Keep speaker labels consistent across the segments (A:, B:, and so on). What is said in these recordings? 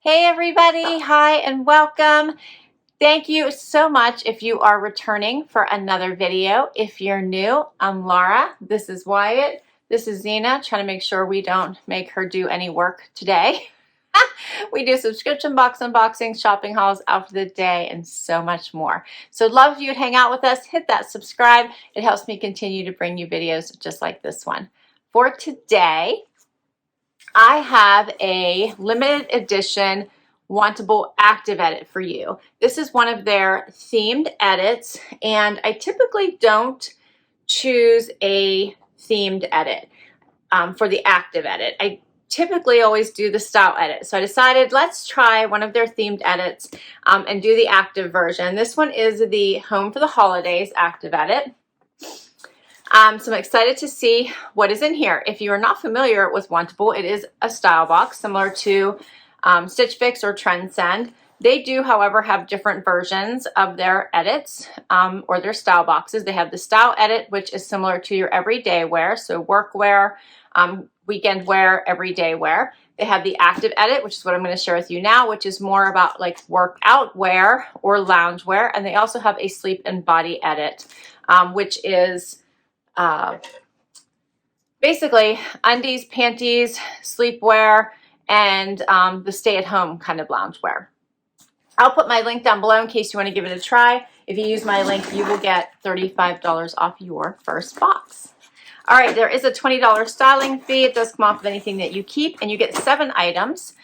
A: Hey everybody, hi and welcome. Thank you so much if you are returning for another video. If you're new, I'm Laura, this is Wyatt, this is Zena, trying to make sure we don't make her do any work today. We do subscription box unboxings, shopping hauls, out for the day, and so much more. So love if you'd hang out with us, hit that subscribe. It helps me continue to bring you videos just like this one. For today, I have a limited edition Wantable Active edit for you. This is one of their themed edits, and I typically don't choose a themed edit for the active edit. I typically always do the style edit. So I decided let's try one of their themed edits and do the active version. This one is the Home for the Holidays active edit. So I'm excited to see what is in here. If you are not familiar with Wantable, it is a style box similar to Stitch Fix or Trend Send. They do, however, have different versions of their edits or their style boxes. They have the style edit, which is similar to your everyday wear, so work wear, weekend wear, everyday wear. They have the active edit, which is what I'm going to share with you now, which is more about like workout wear or lounge wear. And they also have a sleep and body edit, which is basically undies, panties, sleepwear, and the stay-at-home kind of loungewear. I'll put my link down below in case you want to give it a try. If you use my link, you will get $35 off your first box. All right, there is a $20 styling fee. It does come off of anything that you keep, and you get 7 items.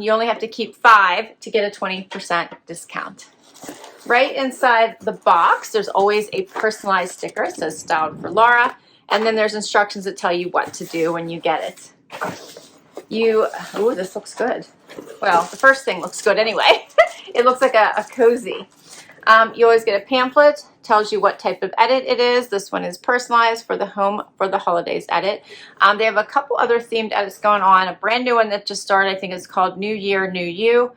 A: You only have to keep 5 to get a 20% discount. Right inside the box, there's always a personalized sticker. It says Styled for Laura. And then there's instructions that tell you what to do when you get it. Oh, this looks good. Well, the first thing looks good anyway. It looks like a cozy. You always get a pamphlet, tells you what type of edit it is. This one is personalized for the Home for the Holidays edit. They have a couple other themed edits going on. A brand new one that just started, I think is called New Year, New You.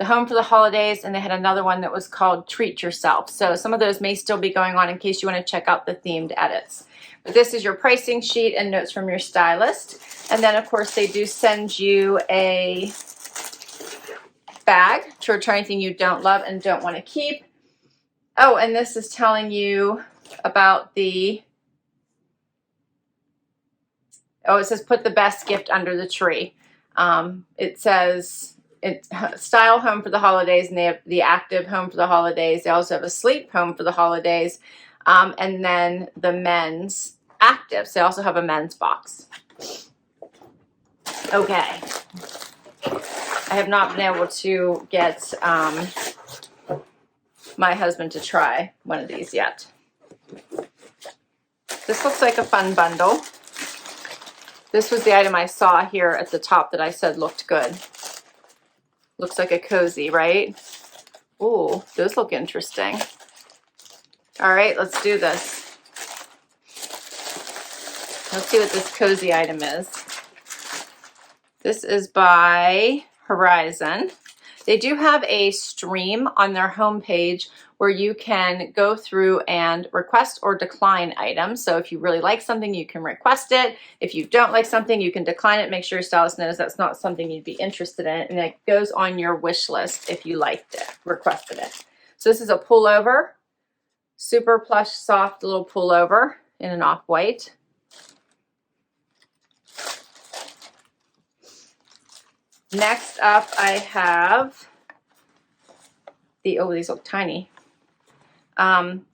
A: The Home for the Holidays, and they had another one that was called Treat Yourself. So some of those may still be going on in case you want to check out the themed edits. But this is your pricing sheet and notes from your stylist. And then, of course, they do send you a bag to return anything you don't love and don't want to keep. Oh, and this is telling you about the, it says put the best gift under the tree. It says it's style Home for the Holidays, and they have the active Home for the Holidays. They also have a sleep Home for the Holidays, and then the men's active. So they also have a men's box. Okay. I have not been able to get my husband to try one of these yet. This looks like a fun bundle. This was the item I saw here at the top that I said looked good. Looks like a cozy, right? Ooh, those look interesting. All right, let's do this. Let's see what this cozy item is. This is by Herizon. They do have a stream on their homepage where you can go through and request or decline items. So if you really like something, you can request it. If you don't like something, you can decline it. Make sure your stylist knows that's not something you'd be interested in, and it goes on your wish list if you liked it, requested it. So this is a pullover, super plush, soft little pullover in an off-white. Next up, I have the, oh, these look tiny.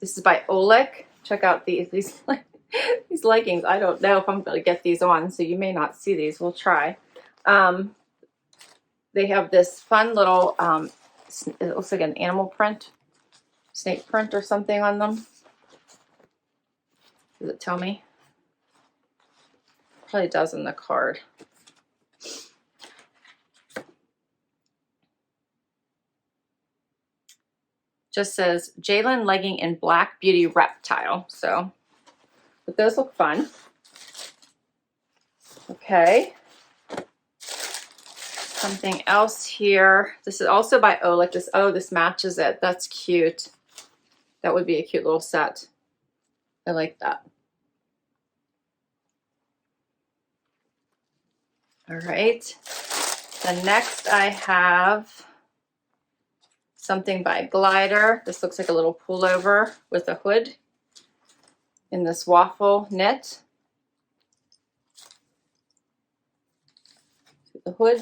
A: This is by Olik. Check out these these leggings. I don't know if I'm going to get these on, so you may not see these. We'll try. They have this fun little, it looks like an animal print, snake print or something on them. Does it tell me? Probably does in the card. Just says Jaelynn legging in black beauty Reptile. So, but those look fun. Okay. Something else here. This is also by Olik. This matches it. That's cute. That would be a cute little set. I like that. All right. Then next I have something by Glyder. This looks like a little pullover with a hood in this waffle knit. The hood,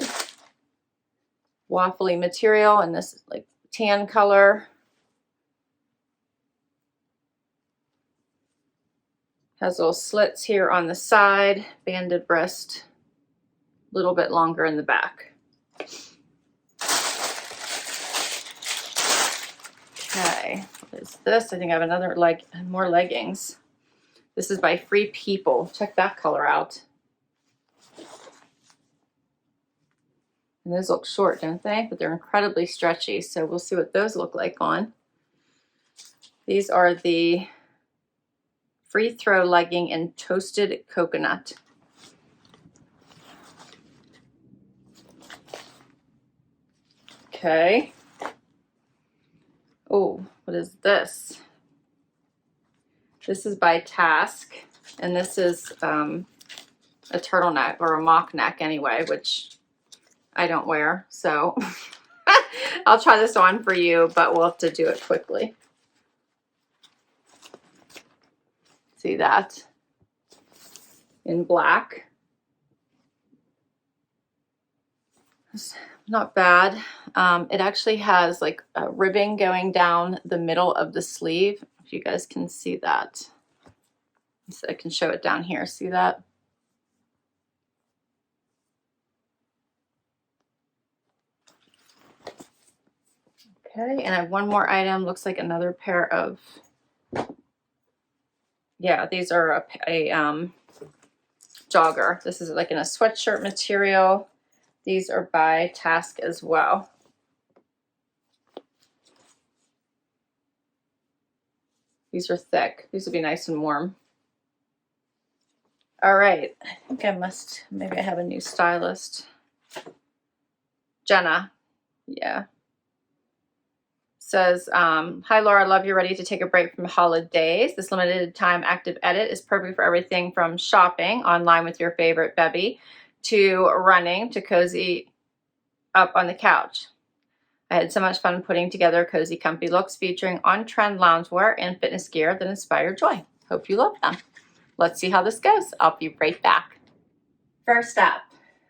A: waffly material, and this is like tan color. Has little slits here on the side, banded breast, a little bit longer in the back. Okay, what is this? I think I have another more leggings. This is by Free People. Check that color out. And those look short, don't they? But they're incredibly stretchy, so we'll see what those look like on. These are the Free Throw legging in Toasted Coconut. Okay. Oh, what is this? This is by Tasc, and this is a turtleneck, or a mock neck anyway, which I don't wear, so I'll try this on for you, but we'll have to do it quickly. See that? In black. It's not bad. It actually has like a ribbing going down the middle of the sleeve, if you guys can see that. So I can show it down here. See that? Okay, and I have one more item. Looks like another pair of, yeah, these are a jogger. This is like in a sweatshirt material. These are by Tasc as well. These are thick. These will be nice and warm. All right, I think I must, maybe I have a new stylist. Jenna, yeah. Says, hi Laura, love you're ready to take a break from holidays. This limited time active edit is perfect for everything from shopping online with your favorite bevy to running to cozy up on the couch. I had so much fun putting together cozy comfy looks featuring on-trend loungewear and fitness gear that inspire joy. Hope you love them. Let's see how this goes. I'll be right back. First up,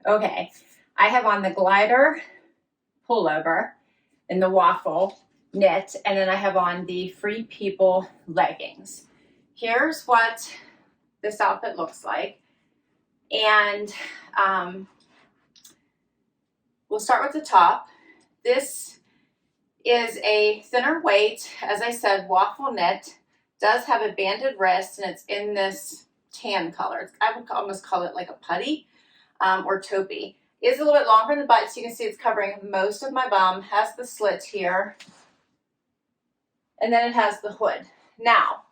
A: okay, I have on the Glyder pullover in the waffle knit, and then I have on the Free People leggings. Here's what this outfit looks like, and we'll start with the top. This is a thinner weight, as I said, waffle knit. Does have a banded wrist, and it's in this tan color. I would almost call it like a putty or taupey. It's a little bit longer in the butt, so you can see it's covering most of my bum. Has the slit here, and then it has the hood. Now,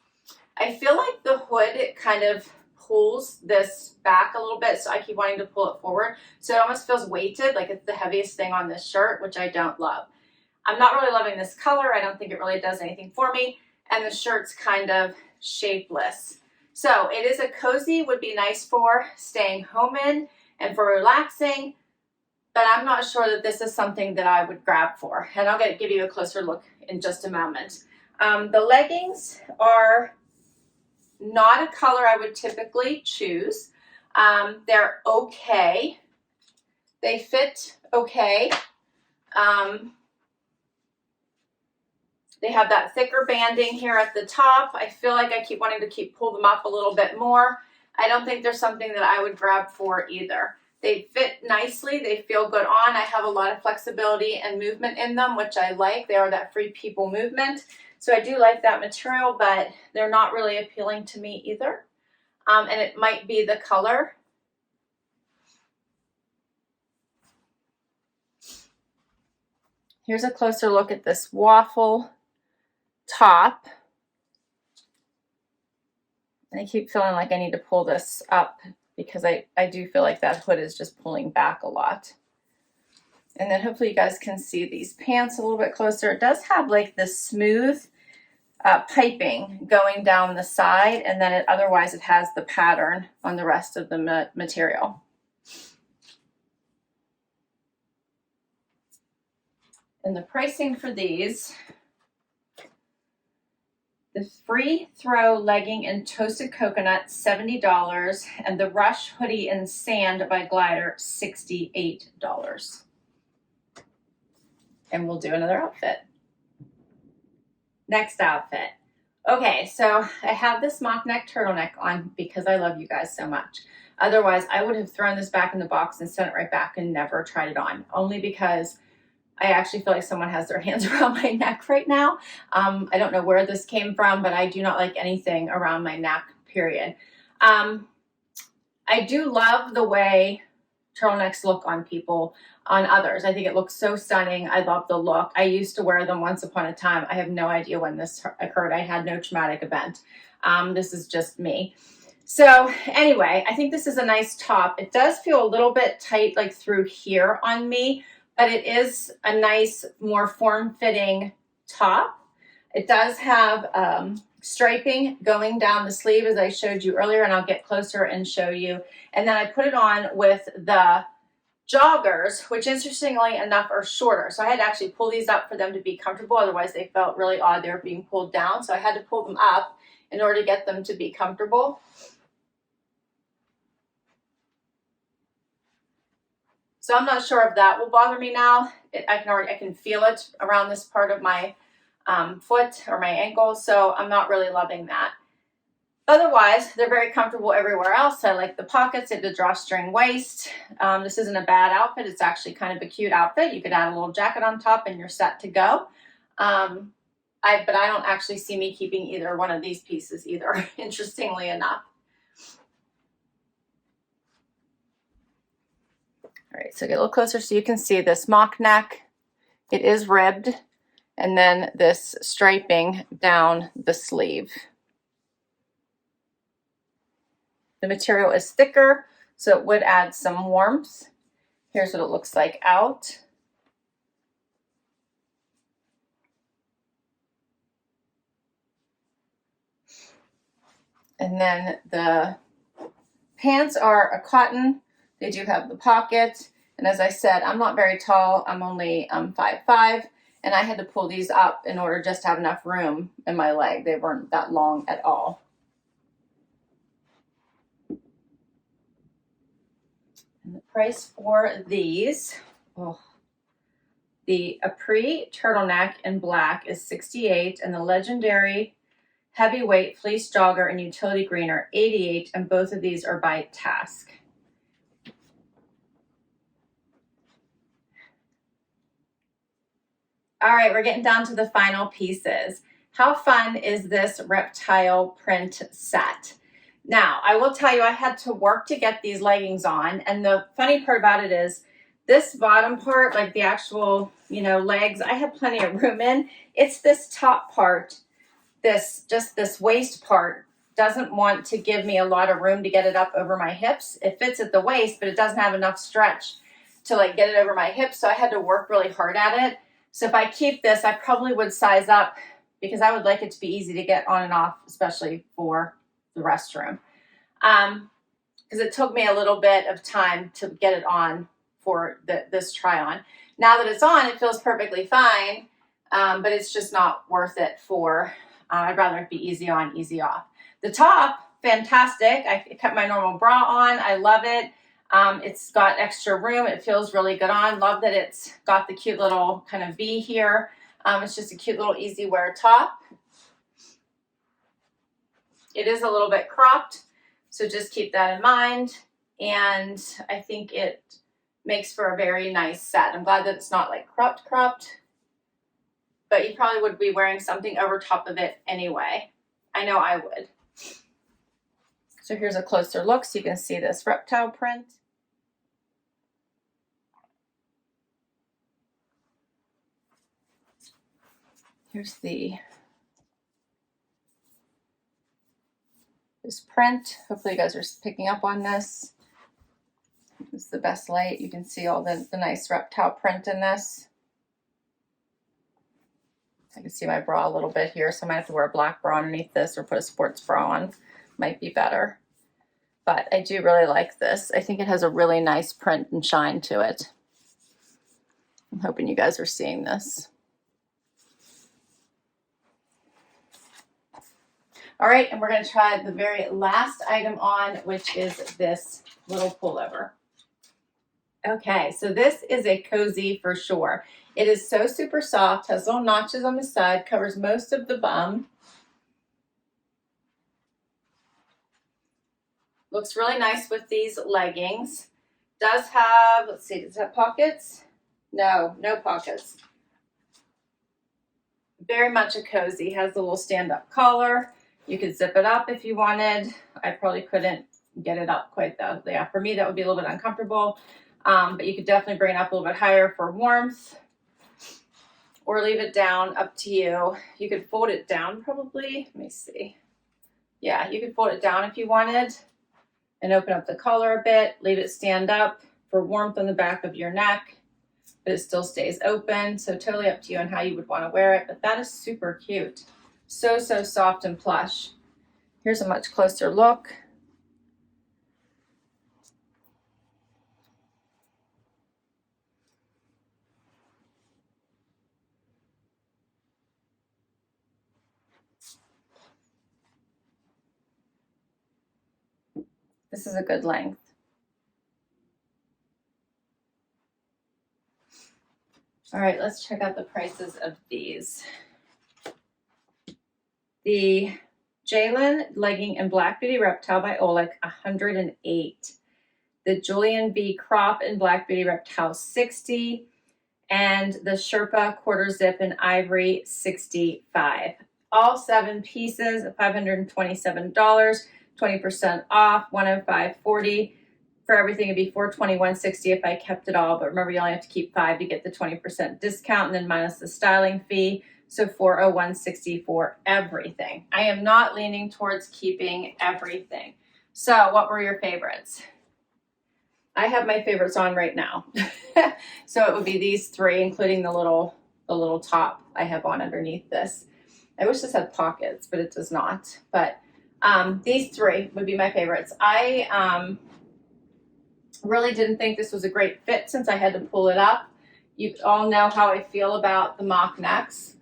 A: I feel like the hood kind of pulls this back a little bit, so I keep wanting to pull it forward. So it almost feels weighted, like it's the heaviest thing on this shirt, which I don't love. I'm not really loving this color. I don't think it really does anything for me. And the shirt's kind of shapeless. So it is a cozy, would be nice for staying home in and for relaxing, but I'm not sure that this is something that I would grab for. And I'll give you a closer look in just a moment. The leggings are not a color I would typically choose. They're okay. They fit okay. They have that thicker banding here at the top. I feel like I keep wanting to pull them up a little bit more. I don't think there's something that I would grab for either. They fit nicely. They feel good on. I have a lot of flexibility and movement in them, which I like. They are that Free People movement. So I do like that material, but they're not really appealing to me either. And it might be the color. Here's a closer look at this waffle top. And I keep feeling like I need to pull this up because I do feel like that hood is just pulling back a lot. And then hopefully you guys can see these pants a little bit closer. It does have like this smooth piping going down the side, and then otherwise it has the pattern on the rest of the material. And the pricing for these, the free throw legging in toasted coconut, $70, and the rush hoodie in sand by Glyder, $68. And we'll do another outfit. Next outfit. Okay, so I have this mock neck turtleneck on because I love you guys so much. Otherwise, I would have thrown this back in the box and sent it right back and never tried it on, only because I actually feel like someone has their hands around my neck right now. I don't know where this came from, but I do not like anything around my neck, period. I do love the way turtlenecks look on people, on others. I think it looks so stunning. I love the look. I used to wear them once upon a time. I have no idea when this occurred. I had no traumatic event. This is just me. So anyway, I think this is a nice top. It does feel a little bit tight, like through here on me, but it is a nice, more form-fitting top. It does have striping going down the sleeve, as I showed you earlier, and I'll get closer and show you. And then I put it on with the joggers, which interestingly enough are shorter. So I had to actually pull these up for them to be comfortable. Otherwise they felt really odd. They were being pulled down. So I had to pull them up in order to get them to be comfortable. So I'm not sure if that will bother me now. I can feel it around this part of my foot or my ankle. So I'm not really loving that. Otherwise, they're very comfortable everywhere else. I like the pockets. It's a drawstring waist. This isn't a bad outfit. It's actually kind of a cute outfit. You could add a little jacket on top and you're set to go. But I don't actually see me keeping either one of these pieces either, interestingly enough. All right, so get a little closer so you can see this mock neck. It is ribbed, and then this striping down the sleeve. The material is thicker, so it would add some warmth. Here's what it looks like out. And then the pants are a cotton. They do have the pocket. And as I said, I'm not very tall. I'm only 5'5", and I had to pull these up in order just to have enough room in my leg. They weren't that long at all. And the price for these, the Apres turtleneck in black is $68, and the legendary heavyweight fleece jogger and utility green are $88, and both of these are by Tasc. All right, we're getting down to the final pieces. How fun is this Reptile print set? Now, I will tell you, I had to work to get these leggings on, and the funny part about it is this bottom part, like the actual, legs, I have plenty of room in. It's this top part, just this waist part, doesn't want to give me a lot of room to get it up over my hips. It fits at the waist, but it doesn't have enough stretch to get it over my hips, so I had to work really hard at it. So if I keep this, I probably would size up because I would like it to be easy to get on and off, especially for the restroom. Because it took me a little bit of time to get it on for this try on. Now that it's on, it feels perfectly fine, but it's just not worth it for, I'd rather it be easy on, easy off. The top, fantastic. I kept my normal bra on. I love it. It's got extra room. It feels really good on. Love that it's got the cute little kind of V here. It's just a cute little easy wear top. It is a little bit cropped, so just keep that in mind. And I think it makes for a very nice set. I'm glad that it's not cropped, but you probably would be wearing something over top of it anyway. I know I would. So here's a closer look so you can see this Reptile print. Here's this print. Hopefully you guys are picking up on this. This is the best light. You can see all the nice Reptile print in this. I can see my bra a little bit here, so I might have to wear a black bra underneath this or put a sports bra on. Might be better. But I do really like this. I think it has a really nice print and shine to it. I'm hoping you guys are seeing this. All right, and we're going to try the very last item on, which is this little pullover. Okay, so this is a cozy for sure. It is so super soft, has little notches on the side, covers most of the bum. Looks really nice with these leggings. Does have, let's see, does it have pockets? No, no pockets. Very much a cozy. Has the little stand-up collar. You could zip it up if you wanted. I probably couldn't get it up quite though. Yeah, for me that would be a little bit uncomfortable. But you could definitely bring it up a little bit higher for warmth, or leave it down, up to you. You could fold it down probably. Let me see. Yeah, you could fold it down if you wanted and open up the collar a bit. Leave it stand up for warmth on the back of your neck, but it still stays open. So totally up to you on how you would want to wear it. But that is super cute. So, so soft and plush. Here's a much closer look. This is a good length. All right, let's check out the prices of these. The Jaelynn legging in Black Beauty Reptile by Olik, $108. The Julian V crop in Black Beauty Reptile, $60. And the Sherpa quarter zip in Ivory, $65. All 7 pieces, $527, 20% off, $105.40. For everything, it'd be $421.60 if I kept it all. But remember, you only have to keep 5 to get the 20% discount, and then minus the styling fee. So $401.60 for everything. I am not leaning towards keeping everything. So what were your favorites? I have my favorites on right now. So it would be these 3, including the little top I have on underneath this. I wish this had pockets, but it does not. But these 3 would be my favorites. I really didn't think this was a great fit since I had to pull it up. You all know how I feel about the mock necks.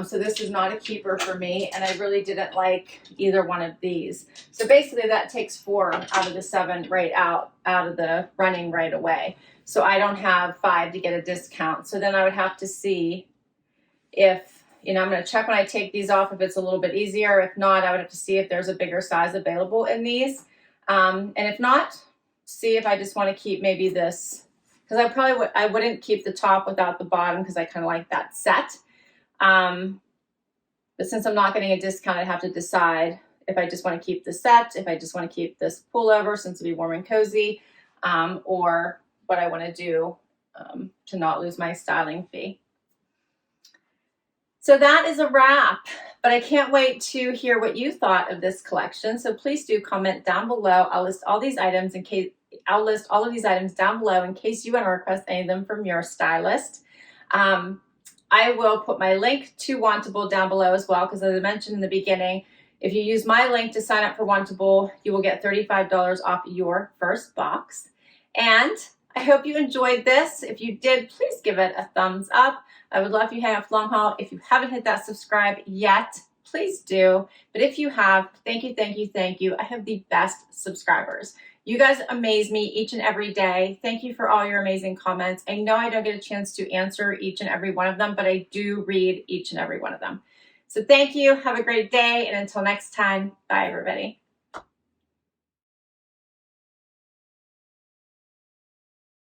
A: So this is not a keeper for me, and I really didn't like either one of these. So basically that takes 4 out of the 7 right out of the running right away. So I don't have 5 to get a discount. So then I would have to see if, I'm going to check when I take these off if it's a little bit easier. If not, I would have to see if there's a bigger size available in these. And if not, see if I just want to keep maybe this, because I wouldn't keep the top without the bottom because I kind of like that set. But since I'm not getting a discount, I'd have to decide if I just want to keep the set, if I just want to keep this pullover since it'll be warm and cozy, or what I want to do to not lose my styling fee. So that is a wrap, but I can't wait to hear what you thought of this collection. So please do comment down below. I'll list all of these items down below in case you want to request any of them from your stylist. I will put my link to Wantable down below as well, because as I mentioned in the beginning, if you use my link to sign up for Wantable, you will get $35 off your first box. And I hope you enjoyed this. If you did, please give it a thumbs up. I would love if you hang up long haul. If you haven't hit that subscribe yet, please do. But if you have, thank you, thank you, thank you. I have the best subscribers. You guys amaze me each and every day. Thank you for all your amazing comments. I know I don't get a chance to answer each and every one of them, but I do read each and every one of them. So thank you. Have a great day. And until next time, bye everybody.